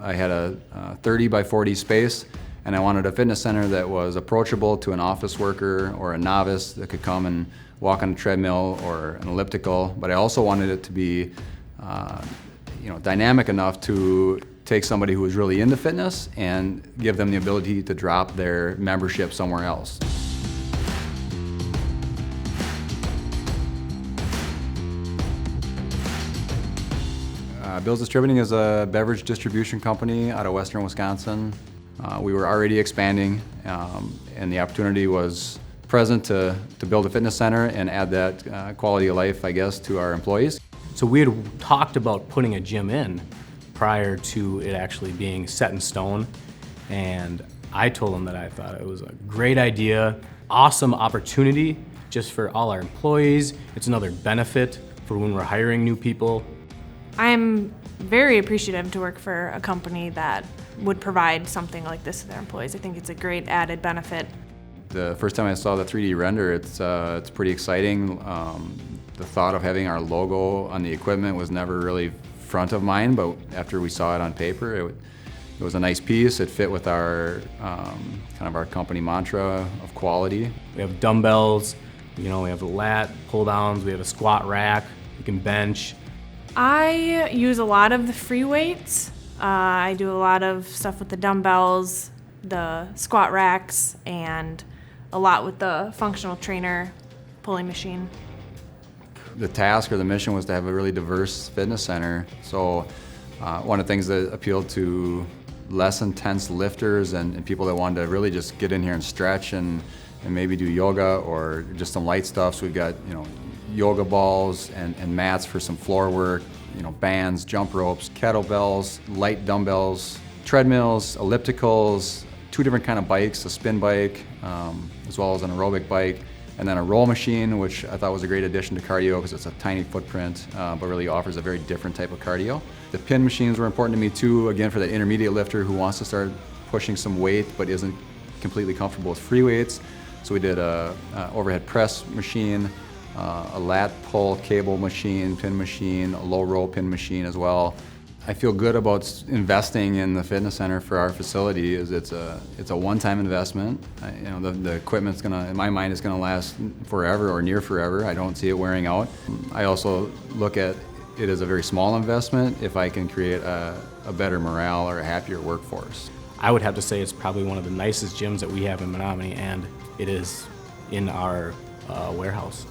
I had a 30 by 40 space, and I wanted a fitness center that was approachable to an office worker or a novice that could come and walk on a treadmill or an elliptical, but I also wanted it to be dynamic enough to take somebody who was really into fitness and give them the ability to drop their membership somewhere else. Bill's Distributing is a beverage distribution company out of western Wisconsin. We were already expanding, and the opportunity was present to build a fitness center and add that quality of life, I guess, to our employees. So we had talked about putting a gym in prior to it actually being set in stone, and I told them that I thought it was a great idea, awesome opportunity just for all our employees. It's another benefit for when we're hiring new people. I'm very appreciative to work for a company that would provide something like this to their employees. I think it's a great added benefit. The first time I saw the 3D render, it's pretty exciting. The thought of having our logo on the equipment was never really front of mind, but after we saw it on paper, it was a nice piece. It fit with our kind of our company mantra of quality. We have dumbbells, we have lat pull downs, we have a squat rack, you can bench. I use a lot of the free weights. I do a lot of stuff with the dumbbells, the squat racks, and a lot with the functional trainer pulling machine. The task or the mission was to have a really diverse fitness center. So one of the things that appealed to less intense lifters and people that wanted to really just get in here and stretch and maybe do yoga or just some light stuff. So we've got yoga balls and mats for some floor work, bands, jump ropes, kettlebells, light dumbbells, treadmills, ellipticals, 2 different kind of bikes, a spin bike, as well as an aerobic bike, and then a roll machine, which I thought was a great addition to cardio because it's a tiny footprint, but really offers a very different type of cardio. The pin machines were important to me too, again, for that intermediate lifter who wants to start pushing some weight but isn't completely comfortable with free weights. So we did a overhead press machine, a lat pull cable machine, pin machine, a low row pin machine as well. I feel good about investing in the fitness center for our facility. It's a one-time investment. The equipment's in my mind, is gonna last forever or near forever. I don't see it wearing out. I also look at it as a very small investment if I can create a better morale or a happier workforce. I would have to say it's probably one of the nicest gyms that we have in Menomonie, and it is in our warehouse.